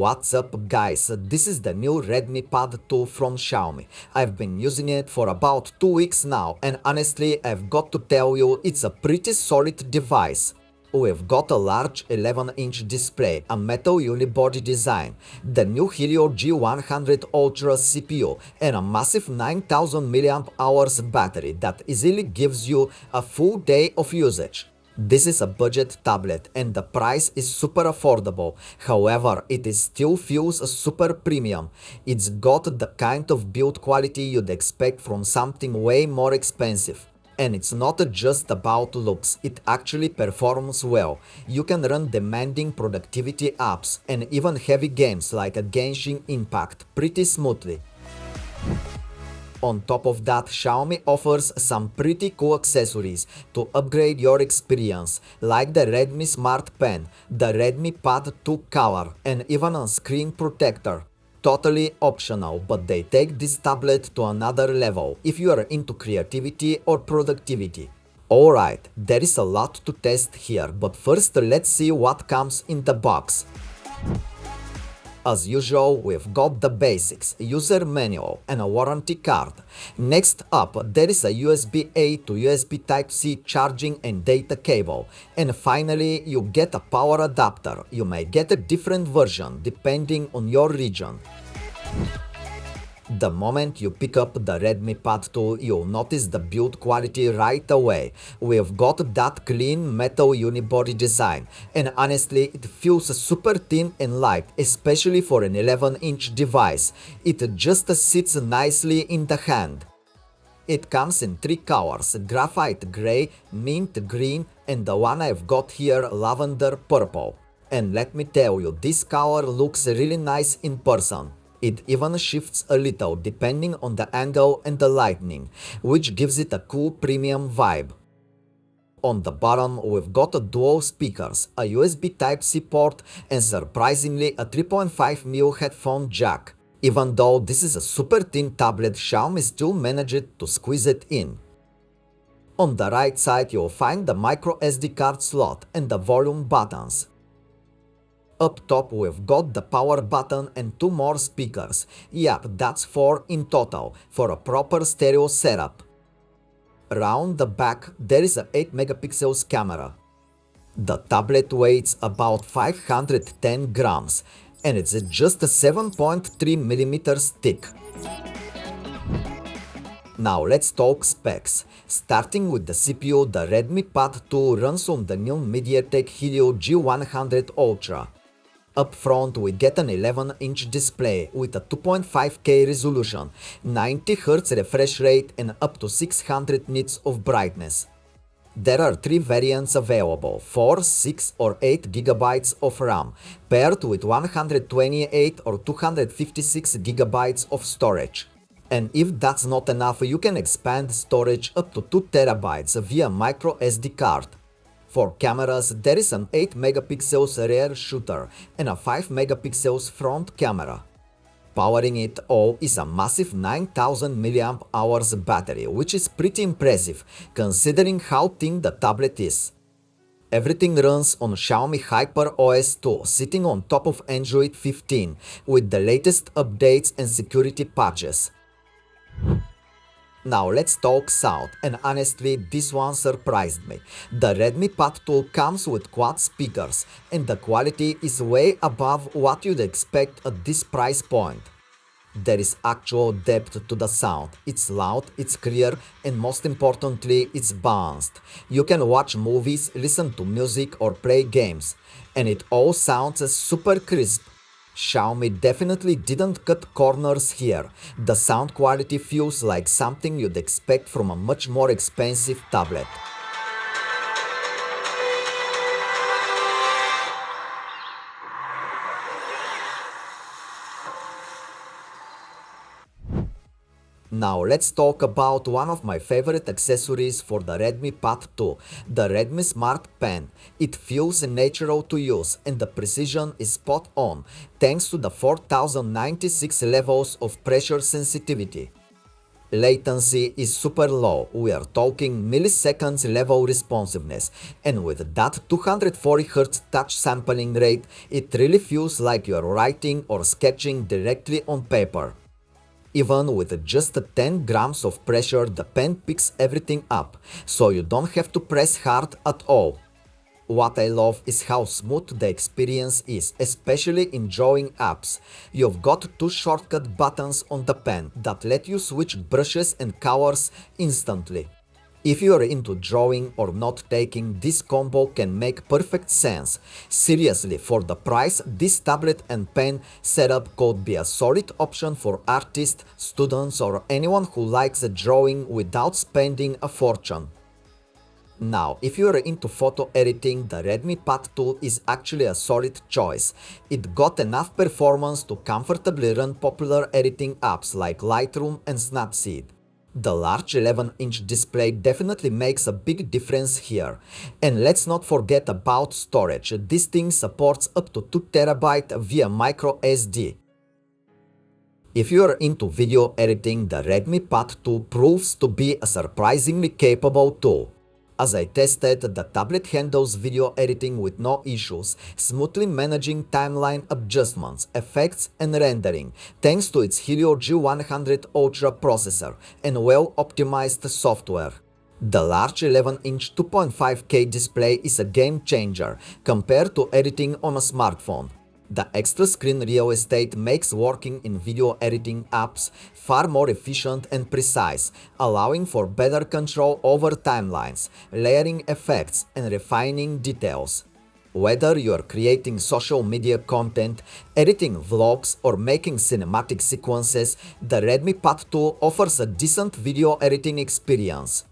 What's up guys, this is the new Redmi Pad 2 from Xiaomi. I've been using it for about 2 weeks now and honestly I've got to tell you it's a pretty solid device. We've got a large 11-inch display, a metal unibody design, the new Helio G100 Ultra CPU and a massive 9000 mAh battery that easily gives you a full day of usage. This is a budget tablet and the price is super affordable, however it still feels super premium. It's got the kind of build quality you'd expect from something way more expensive. And it's not just about looks, it actually performs well. You can run demanding productivity apps and even heavy games like Genshin Impact pretty smoothly. On top of that, Xiaomi offers some pretty cool accessories to upgrade your experience, like the Redmi Smart Pen, the Redmi Pad 2 cover, and even a screen protector. Totally optional, but they take this tablet to another level if you are into creativity or productivity. Alright, there is a lot to test here, but first let's see what comes in the box. As usual, we've got the basics, user manual and a warranty card. Next up, there is a USB-A to USB Type-C charging and data cable. And finally, you get a power adapter. You may get a different version depending on your region. The moment you pick up the Redmi Pad 2, you'll notice the build quality right away. We've got that clean metal unibody design, and honestly it feels super thin and light, especially for an 11-inch device. It just sits nicely in the hand. It comes in 3 colors, graphite grey, mint green, and the one I've got here, lavender purple. And let me tell you, this color looks really nice in person. It even shifts a little depending on the angle and the lighting, which gives it a cool premium vibe. On the bottom, we've got dual speakers, a USB Type-C port, and surprisingly a 3.5mm headphone jack. Even though this is a super thin tablet, Xiaomi still managed to squeeze it in. On the right side, you'll find the micro SD card slot and the volume buttons. Up top we've got the power button and 2 more speakers. Yep, that's 4 in total, for a proper stereo setup. Around the back there is a 8 megapixels camera. The tablet weighs about 510 grams and it's just a 7.3 millimeters thick. Now let's talk specs. Starting with the CPU, the Redmi Pad 2 runs on the new MediaTek Helio G100 Ultra. Up front we get an 11-inch display with a 2.5K resolution, 90Hz refresh rate and up to 600 nits of brightness. There are 3 variants available, 4, 6 or 8 GB of RAM, paired with 128 or 256 GB of storage. And if that's not enough, you can expand storage up to 2 TB via micro SD card. For cameras, there is an 8 megapixels rear shooter and a 5 megapixels front camera. Powering it all is a massive 9000 mAh battery, which is pretty impressive considering how thin the tablet is. Everything runs on Xiaomi HyperOS 2, sitting on top of Android 15 with the latest updates and security patches. Now let's talk sound, and honestly this one surprised me. The Redmi Pad 2 comes with quad speakers and the quality is way above what you'd expect at this price point. There is actual depth to the sound, it's loud, it's clear and most importantly it's balanced. You can watch movies, listen to music or play games and it all sounds super crisp. Xiaomi definitely didn't cut corners here. The sound quality feels like something you'd expect from a much more expensive tablet. Now let's talk about one of my favorite accessories for the Redmi Pad 2, the Redmi Smart Pen. It feels natural to use and the precision is spot on, thanks to the 4096 levels of pressure sensitivity. Latency is super low, we are talking milliseconds level responsiveness, and with that 240Hz touch sampling rate, it really feels like you are writing or sketching directly on paper. Even with just 10 grams of pressure, the pen picks everything up, so you don't have to press hard at all. What I love is how smooth the experience is, especially in drawing apps. You've got two shortcut buttons on the pen that let you switch brushes and colors instantly. If you are into drawing or note-taking, this combo can make perfect sense. Seriously, for the price, this tablet and pen setup could be a solid option for artists, students, or anyone who likes drawing without spending a fortune. Now, if you are into photo editing, the Redmi Pad 2 is actually a solid choice. It got enough performance to comfortably run popular editing apps like Lightroom and Snapseed. The large 11-inch display definitely makes a big difference here. And let's not forget about storage. This thing supports up to 2TB via micro SD. If you are into video editing, the Redmi Pad 2 proves to be a surprisingly capable tool. As I tested, the tablet handles video editing with no issues, smoothly managing timeline adjustments, effects and rendering, thanks to its Helio G100 Ultra processor and well-optimized software. The large 11-inch 2.5K display is a game changer compared to editing on a smartphone. The extra screen real estate makes working in video editing apps far more efficient and precise, allowing for better control over timelines, layering effects, and refining details. Whether you are creating social media content, editing vlogs, or making cinematic sequences, the Redmi Pad 2 offers a decent video editing experience.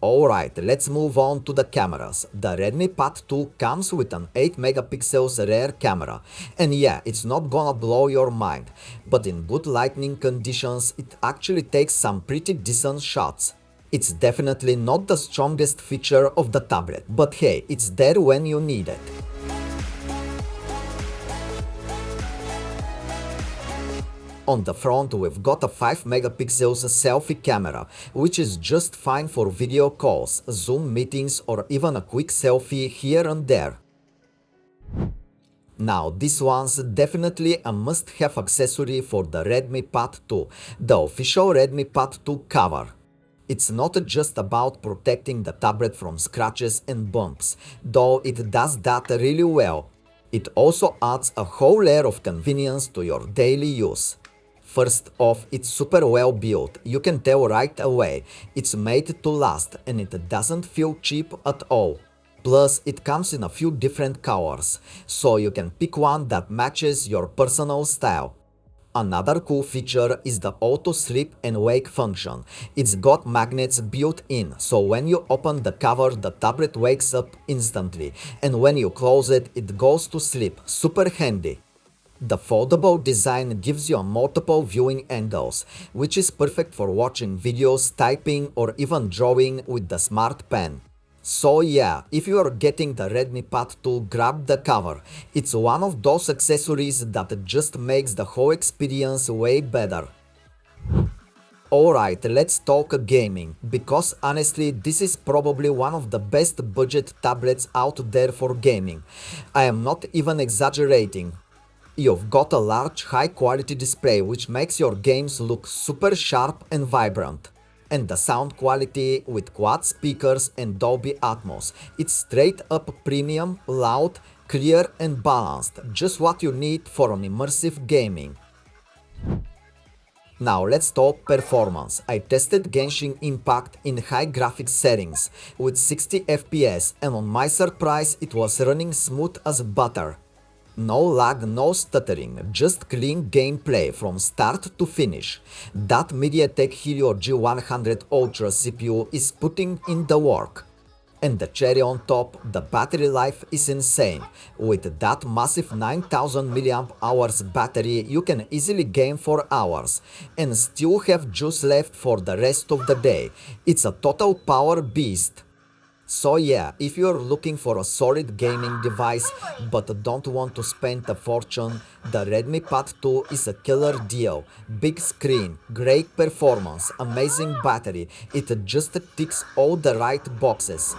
Alright, let's move on to the cameras. The Redmi Pad 2 comes with an 8MP rear camera, and yeah, it's not gonna blow your mind, but in good lighting conditions it actually takes some pretty decent shots. It's definitely not the strongest feature of the tablet, but hey, it's there when you need it. On the front, we've got a 5MP selfie camera, which is just fine for video calls, Zoom meetings, or even a quick selfie here and there. Now, this one's definitely a must-have accessory for the Redmi Pad 2, the official Redmi Pad 2 cover. It's not just about protecting the tablet from scratches and bumps, though it does that really well. It also adds a whole layer of convenience to your daily use. First off, it's super well built, you can tell right away, it's made to last and it doesn't feel cheap at all. Plus, it comes in a few different colors, so you can pick one that matches your personal style. Another cool feature is the auto sleep and wake function. It's got magnets built in, so when you open the cover, the tablet wakes up instantly, and when you close it, it goes to sleep. Super handy. The foldable design gives you multiple viewing angles, which is perfect for watching videos, typing, or even drawing with the Smart Pen. So yeah, if you are getting the Redmi Pad 2, grab the cover. It's one of those accessories that just makes the whole experience way better. Alright, let's talk gaming, because honestly this is probably one of the best budget tablets out there for gaming. I am not even exaggerating. You've got a large, high-quality display which makes your games look super sharp and vibrant. And the sound quality with quad speakers and Dolby Atmos. It's straight up premium, loud, clear and balanced. Just what you need for an immersive gaming. Now let's talk performance. I tested Genshin Impact in high graphics settings with 60 FPS and on my surprise it was running smooth as butter. No lag, no stuttering, just clean gameplay from start to finish. That MediaTek Helio G100 Ultra CPU is putting in the work. And the cherry on top, the battery life is insane. With that massive 9000 mAh battery, you can easily game for hours and still have juice left for the rest of the day. It's a total power beast. So yeah, if you're looking for a solid gaming device but don't want to spend a fortune, the Redmi Pad 2 is a killer deal. Big screen, great performance, amazing battery, it just ticks all the right boxes.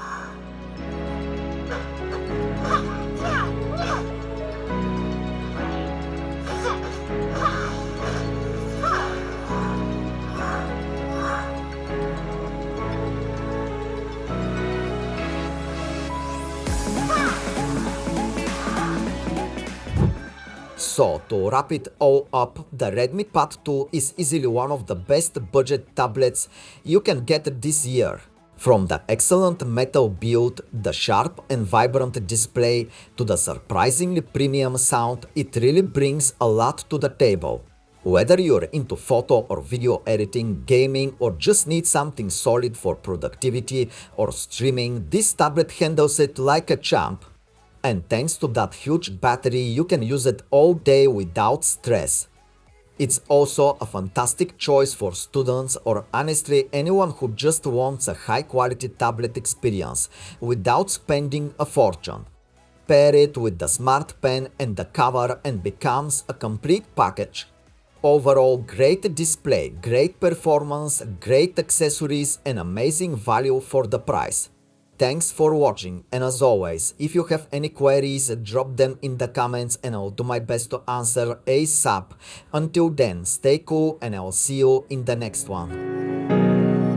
So, to wrap it all up, the Redmi Pad 2 is easily one of the best budget tablets you can get this year. From the excellent metal build, the sharp and vibrant display, to the surprisingly premium sound, it really brings a lot to the table. Whether you're into photo or video editing, gaming, or just need something solid for productivity or streaming, this tablet handles it like a champ. And thanks to that huge battery, you can use it all day without stress. It's also a fantastic choice for students or honestly anyone who just wants a high quality tablet experience without spending a fortune. Pair it with the Smart Pen and the cover and becomes a complete package. Overall, great display, great performance, great accessories and amazing value for the price. Thanks for watching, and as always, if you have any queries, drop them in the comments and I'll do my best to answer ASAP. Until then, stay cool and I'll see you in the next one.